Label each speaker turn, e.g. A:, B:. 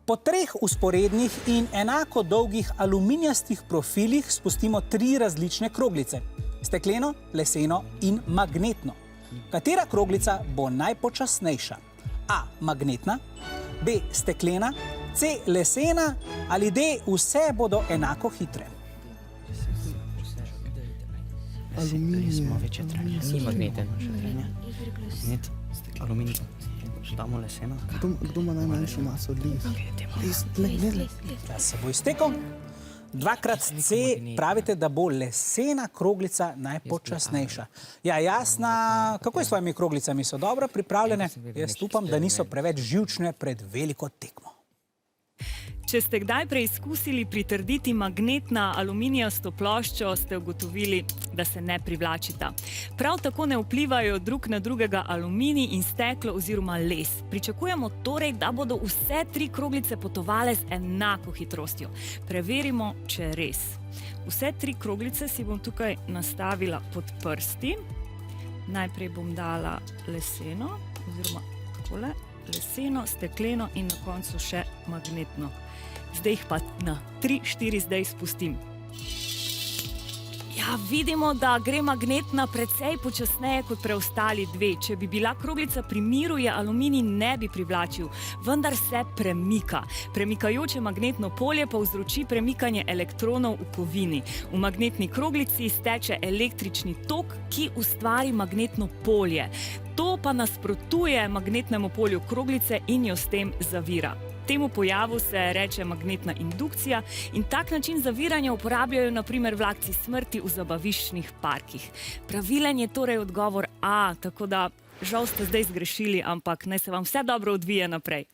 A: Po 3 vzporednih in enako dolgih aluminijastih profilih spustimo 3 različne kroglice. Stekleno, leseno in magnetno. Katera kroglica bo najpočasnejša? A. Magnetna, B. Steklena, C. Lesena ali D. Vse bodo enako hitre.
B: Ni magneten. Magnet, aluminij. Damo leseno.
C: Kdo ima najmanjšo maso od njih?
A: Čas se bo iztekel. 2x C pravite, da bo lesena kroglica najpočasnejša. Ja, Jasna, kako je s tvojimi kroglicami? So dobro pripravljene? Jaz upam, da niso preveč živčne pred veliko tekmo.
D: Če ste kdaj preizkusili pritrditi magnet na aluminijasto ploščo, ste ugotovili, da se ne privlačita. Prav tako ne vplivajo drug na drugega aluminij in steklo oziroma les. Pričakujemo torej, da bodo vse 3 kroglice potovale z enako hitrostjo. Preverimo, če je res. Vse 3 kroglice si bom tukaj nastavila pod prsti. Najprej bom dala leseno, oziroma takole, leseno, stekleno in na koncu še magnetno. Zdaj jih pa na 3-4 zdaj spustim. Ja, vidimo, da gre magnetna precej počasneje kot preostali 2. Če bi bila kroglica pri miru, je aluminij ne bi privlačil, vendar se premika. Premikajoče magnetno polje povzroči premikanje elektronov v kovini. V magnetni kroglici steče električni tok, ki ustvari magnetno polje. To pa nasprotuje magnetnemu polju kroglice in jo s tem zavira. Temu pojavu se reče magnetna indukcija in tak način zaviranja uporabljajo na primer vlakci smrti v zabaviščnih parkih. Pravilen je torej odgovor A, tako da žal ste zdaj zgrešili, ampak naj se vam vse dobro odvije naprej.